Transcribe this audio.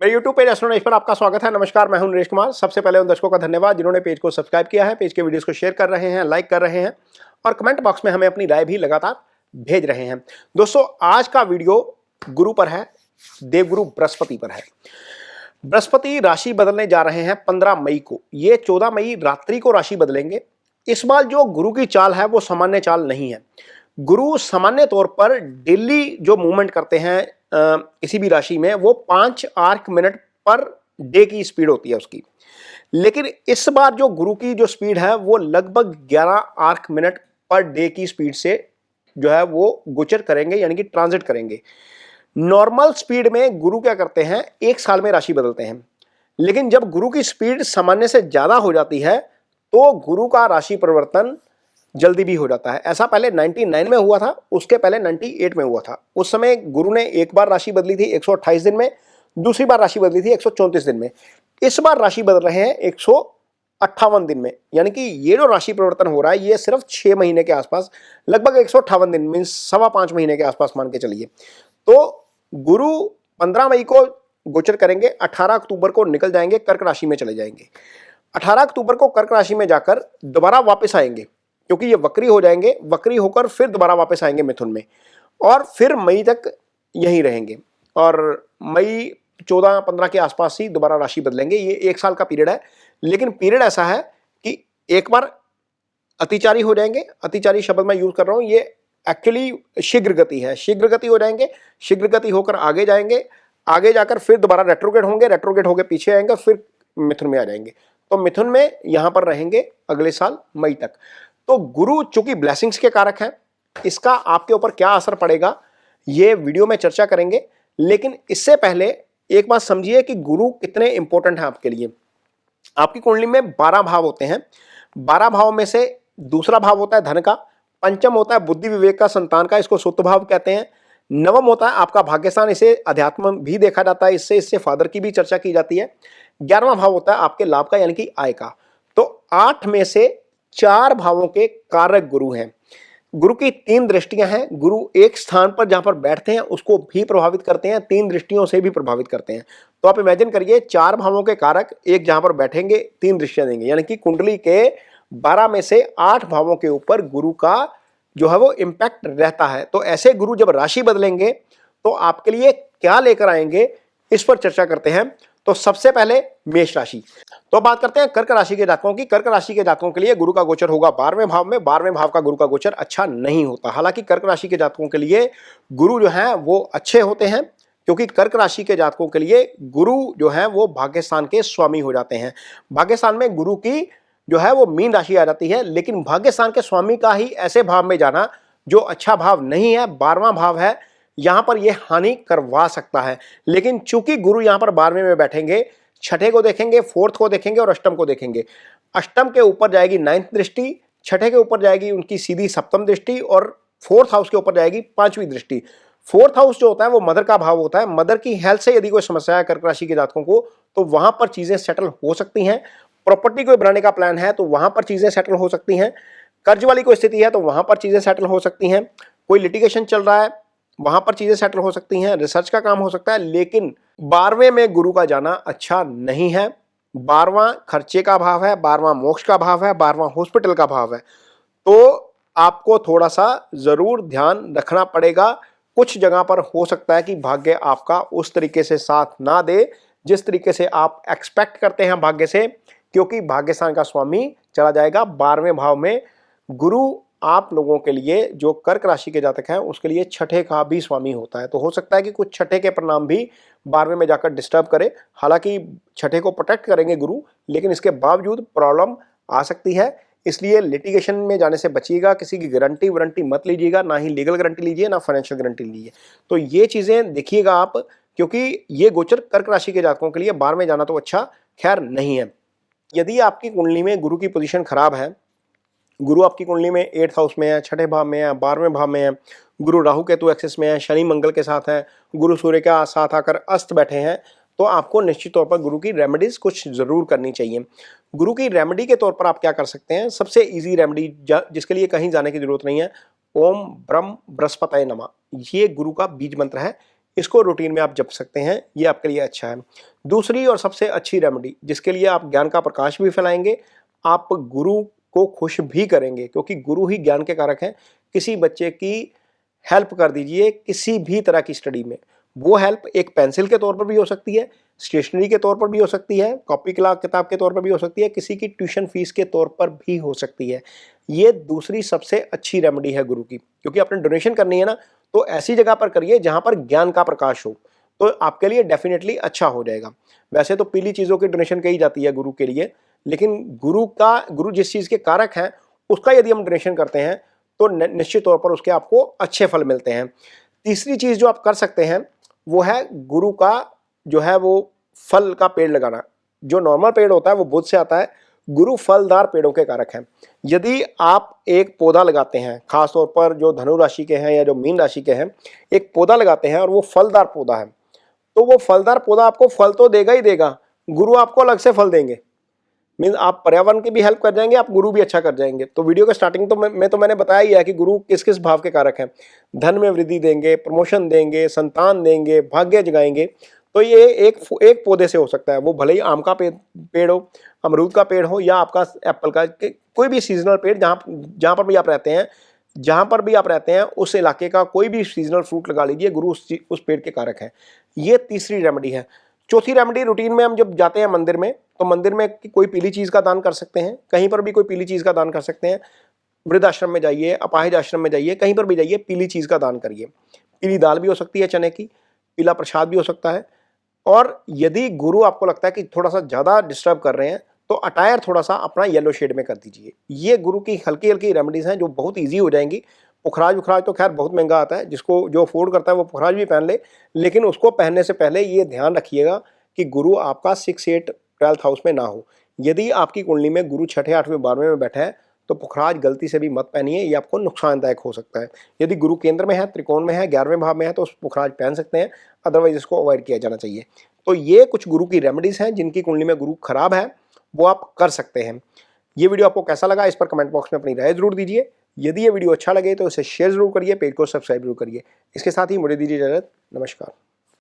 मेरे YouTube page astro knowledge पर आपका स्वागत है। नमस्कार, मैं हूं नरेश कुमार। सबसे पहले उन दर्शकों का धन्यवाद जिन्होंने पेज को सब्सक्राइब किया है, पेज के वीडियोस को शेयर कर रहे हैं, लाइक कर रहे हैं और कमेंट बॉक्स में हमें अपनी राय भी लगातार भेज रहे हैं। दोस्तों, आज का वीडियो गुरु पर है, देवगुरु बृहस्पति पर है। बृहस्पति राशि बदलने जा रहे हैं 15 मई को। ये 14 मई रात्रि को राशि बदलेंगे। इस बार जो गुरु की चाल है वो सामान्य चाल नहीं है। गुरु सामान्य तौर पर डेली जो मूवमेंट करते हैं किसी भी राशि में, वो 5 आर्क मिनट पर डे की स्पीड होती है उसकी। लेकिन इस बार जो गुरु की जो स्पीड है वो लगभग 11 आर्क मिनट पर डे की स्पीड से जो है वो गोचर करेंगे, यानी कि ट्रांजिट करेंगे। नॉर्मल स्पीड में गुरु क्या करते हैं, 1 साल में राशि बदलते हैं। लेकिन जब गुरु की स्पीड सामान्य से ज्यादा हो जाती है तो गुरु का राशि परिवर्तन जल्दी भी हो जाता है। ऐसा पहले 99 में हुआ था, उसके पहले 98 में हुआ था। उस समय गुरु ने एक बार राशि बदली थी 128 दिन में, दूसरी बार राशि बदली थी 134 दिन में। इस बार राशि बदल रहे हैं 158 दिन में। यानी कि ये जो राशि परिवर्तन हो रहा है ये सिर्फ 6 महीने के आसपास, लगभग 158 दिन मीन्स 5.25 महीने के आसपास मान के चलिए। तो गुरु 15 मई को गोचर करेंगे, 18 अक्टूबर को निकल जाएंगे, कर्क राशि में चले जाएंगे। 18 अक्टूबर को कर्क राशि में जाकर दोबारा वापस आएंगे, क्योंकि ये वक्री हो जाएंगे। वक्री होकर फिर दोबारा वापस आएंगे मिथुन में और फिर मई तक यहीं रहेंगे और मई 14-15 के आसपास ही दोबारा राशि बदलेंगे। ये 1 साल का पीरियड है। लेकिन पीरियड ऐसा है कि एक बार अतिचारी हो जाएंगे। अतिचारी शब्द मैं यूज कर रहा हूं, ये एक्चुअली शीघ्र गति है। शीघ्र गति हो जाएंगे, शीघ्र गति होकर आगे जाएंगे, आगे जाकर फिर दोबारा रेट्रोग्रेड होंगे, रेट्रोग्रेड होकर पीछे आएंगे, फिर मिथुन में आ जाएंगे। तो मिथुन में यहां पर रहेंगे अगले साल मई तक। तो गुरु चूंकि ब्लेसिंग्स के कारक हैं, इसका आपके ऊपर क्या असर पड़ेगा ये वीडियो में चर्चा करेंगे। लेकिन इससे पहले एक बात समझिए कि गुरु कितने इंपॉर्टेंट हैं आपके लिए। आपकी कुंडली में 12 भाव होते हैं। 12 भाव में से दूसरा भाव होता है धन का, पंचम होता है बुद्धि विवेक का, संतान का, इसको सुत भाव कहते हैं। नवम होता है आपका भाग्यस्थान, इसे अध्यात्म भी देखा जाता है, इससे फादर की भी चर्चा की जाती है। 11वां भाव होता है आपके लाभ का, यानी कि आय का। तो 8 में से 4 भावों के कारक गुरु हैं। गुरु की 3 दृष्टियां हैं। गुरु एक स्थान पर जहां पर बैठते हैं उसको भी प्रभावित करते हैं, 3 दृष्टियों से भी प्रभावित करते हैं। तो आप इमेजिन करिए 4 भावों के कारक एक जहां पर बैठेंगे 3 दृष्टियां देंगे, यानी कि कुंडली के 12 में से 8 भावों के ऊपर गुरु का जो है वो इंपैक्ट रहता है। तो ऐसे गुरु जब राशि बदलेंगे तो आपके लिए क्या लेकर आएंगे, इस पर चर्चा करते हैं। तो सबसे पहले मेष राशि। तो बात करते हैं कर्क राशि के जातकों की। कर्क राशि के जातकों के लिए गुरु का गोचर होगा 12वें भाव में। 12वें भाव का गुरु का गोचर अच्छा नहीं होता। हालांकि कर्क राशि के जातकों के लिए गुरु जो है वो अच्छे होते हैं, क्योंकि कर्क राशि के जातकों के लिए गुरु जो है वो भाग्यस्थान के स्वामी हो जाते हैं। भाग्यस्थान में गुरु की जो है वो मीन राशि आ जाती है। लेकिन भाग्यस्थान के स्वामी का ही ऐसे भाव में जाना जो अच्छा भाव नहीं है, 12वां भाव है, यहां पर यह हानि करवा सकता है। लेकिन चूंकि गुरु यहां पर 12वें में बैठेंगे, छठे को देखेंगे, 4th को देखेंगे और अष्टम को देखेंगे। अष्टम के ऊपर जाएगी 9th दृष्टि, छठे के ऊपर जाएगी उनकी सीधी सप्तम दृष्टि और 4th हाउस के ऊपर जाएगी 5वीं दृष्टि। 4th हाउस जो होता है वो मदर का भाव होता है। मदर की हेल्थ से यदि कोई समस्या है कर्क राशि के जातकों को तो वहां पर चीजें सेटल हो सकती हैं। प्रॉपर्टी को बनाने का प्लान है तो वहां पर चीजें सेटल हो सकती हैं। कर्ज वाली कोई स्थिति है तो वहां पर चीजें सेटल हो सकती हैं। कोई लिटिगेशन चल रहा है वहां पर चीजें सेटल हो सकती हैं। रिसर्च का काम हो सकता है। लेकिन 12वें में गुरु का जाना अच्छा नहीं है। 12वां खर्चे का भाव है, 12वां मोक्ष का भाव है, 12वां हॉस्पिटल का भाव है। तो आपको थोड़ा सा जरूर ध्यान रखना पड़ेगा। कुछ जगह पर हो सकता है कि भाग्य आपका उस तरीके से साथ ना दे जिस तरीके से आप एक्सपेक्ट करते हैं भाग्य से, क्योंकि भाग्यस्थान का स्वामी चला जाएगा 12वें भाव में। गुरु आप लोगों के लिए जो कर्क राशि के जातक हैं उसके लिए छठे का भी स्वामी होता है। तो हो सकता है कि कुछ छठे के परिणाम भी 12वें में जाकर डिस्टर्ब करे। हालांकि छठे को प्रोटेक्ट करेंगे गुरु, लेकिन इसके बावजूद प्रॉब्लम आ सकती है। इसलिए लिटिगेशन में जाने से बचिएगा। किसी की गारंटी वारंटी मत लीजिएगा, ना ही लीगल गारंटी लीजिए, ना फाइनेंशियल गारंटी लीजिए। तो ये चीजें देखिएगा आप, क्योंकि ये गोचर कर्क राशि के जातकों के लिए 12वें जाना तो अच्छा खैर नहीं है। यदि आपकी कुंडली में गुरु की पोजीशन खराब है, गुरु आपकी कुंडली में 8th हाउस में है, छठे भाव में है, 12वें भाव में है, गुरु राहु केतु एक्सिस में है, शनि मंगल के साथ है, गुरु सूर्य के साथ आकर अस्त बैठे हैं, तो आपको निश्चित तौर पर गुरु की रेमेडीज कुछ जरूर करनी चाहिए। गुरु की रेमेडी के तौर पर आप क्या कर सकते हैं, सबसे इजी रेमेडी जिसके लिए कहीं जाने की जरूरत नहीं है, ओम ब्रह्म बृहस्पतये नमः, ये गुरु का बीज मंत्र है। इसको रूटीन में आप जप सकते हैं, ये आपके लिए अच्छा है। दूसरी और सबसे अच्छी रेमेडी जिसके लिए आप ज्ञान का प्रकाश भी फैलाएंगे, आप गुरु को खुश भी करेंगे, क्योंकि गुरु ही ज्ञान के कारक हैं। किसी बच्चे की हेल्प कर दीजिए किसी भी तरह की स्टडी में, वो हेल्प एक पेंसिल के तौर पर भी हो सकती है, स्टेशनरी के तौर पर भी हो सकती है, कॉपी किताब के तौर पर भी हो सकती है, किसी की ट्यूशन फीस के तौर पर भी हो सकती है। ये दूसरी सबसे अच्छी रेमेडी है गुरु की, क्योंकि आपने डोनेशन करनी है ना, तो ऐसी जगह पर करिए जहां पर ज्ञान का प्रकाश हो, तो आपके लिए डेफिनेटली अच्छा हो जाएगा। वैसे तो पीली चीज़ों की डोनेशन कही जाती है गुरु के लिए, लेकिन गुरु जिस चीज़ के कारक हैं उसका यदि हम डोनेशन करते हैं तो निश्चित तौर पर उसके आपको अच्छे फल मिलते हैं। तीसरी चीज़ जो आप कर सकते हैं वो है गुरु का जो है वो फल का पेड़ लगाना। जो नॉर्मल पेड़ होता है वो बुध से आता है, गुरु फलदार पेड़ों के कारक हैं। यदि आप एक पौधा लगाते हैं, खासतौर पर जो धनु राशि के हैं या जो मीन राशि के हैं, एक पौधा लगाते हैं और वो फलदार पौधा है, तो वो फलदार पौधा आपको फल तो देगा ही देगा, गुरु आपको अलग से फल देंगे। मीन आप पर्यावरण की भी हेल्प कर जाएंगे, आप गुरु भी अच्छा कर जाएंगे। तो वीडियो के स्टार्टिंग तो मैंने बताया ही है कि गुरु किस किस भाव के कारक हैं। धन में वृद्धि देंगे, प्रमोशन देंगे, संतान देंगे, भाग्य जगाएंगे। तो ये एक पौधे से हो सकता है, वो भले ही आम का पेड़ हो, अमरूद का पेड़ हो या आपका एप्पल का, कोई भी सीजनल पेड़ जहाँ पर भी आप रहते हैं, जहाँ पर भी आप रहते हैं उस इलाके का कोई भी सीजनल फ्रूट लगा लीजिए, गुरु उस पेड़ के कारक हैं। ये तीसरी रेमेडी है। चौथी रेमेडी, रूटीन में हम जब जाते हैं मंदिर में, तो मंदिर में कोई पीली चीज़ का दान कर सकते हैं, कहीं पर भी कोई पीली चीज़ का दान कर सकते हैं। वृद्धाश्रम में जाइए, अपाहिज आश्रम में जाइए, कहीं पर भी जाइए, पीली चीज़ का दान करिए। पीली दाल भी हो सकती है चने की, पीला प्रसाद भी हो सकता है। और यदि गुरु आपको लगता है कि थोड़ा सा ज़्यादा डिस्टर्ब कर रहे हैं, तो अटायर थोड़ा सा अपना येलो शेड में कर दीजिए। ये गुरु की हल्की हल्की रेमेडीज़ हैं जो बहुत ईजी हो जाएंगी। पुखराज उखराज तो खैर बहुत महंगा आता है, जिसको जो अफोर्ड करता है वो पुखराज भी पहन ले, लेकिन उसको पहनने से पहले ये ध्यान रखिएगा कि गुरु आपका 6, 8, 12th हाउस में ना हो। यदि आपकी कुंडली में गुरु 6, 8वें, 12वें में बैठा है तो पुखराज गलती से भी मत पहनिए, ये आपको नुकसानदायक हो सकता है। यदि गुरु केंद्र में है, त्रिकोण में है, 11वें भाव में है, तो उस पुखराज पहन सकते हैं, अदरवाइज इसको अवॉइड किया जाना चाहिए। तो ये कुछ गुरु की रेमेडीज़ हैं जिनकी कुंडली में गुरु खराब है, वो आप कर सकते हैं। ये वीडियो आपको कैसा लगा इस पर कमेंट बॉक्स में अपनी राय जरूर दीजिए। यदि ये वीडियो अच्छा लगे तो इसे शेयर जरूर करिए, पेज को सब्सक्राइब जरूर करिए। इसके साथ ही मुझे दीजिए इजाजत। नमस्कार।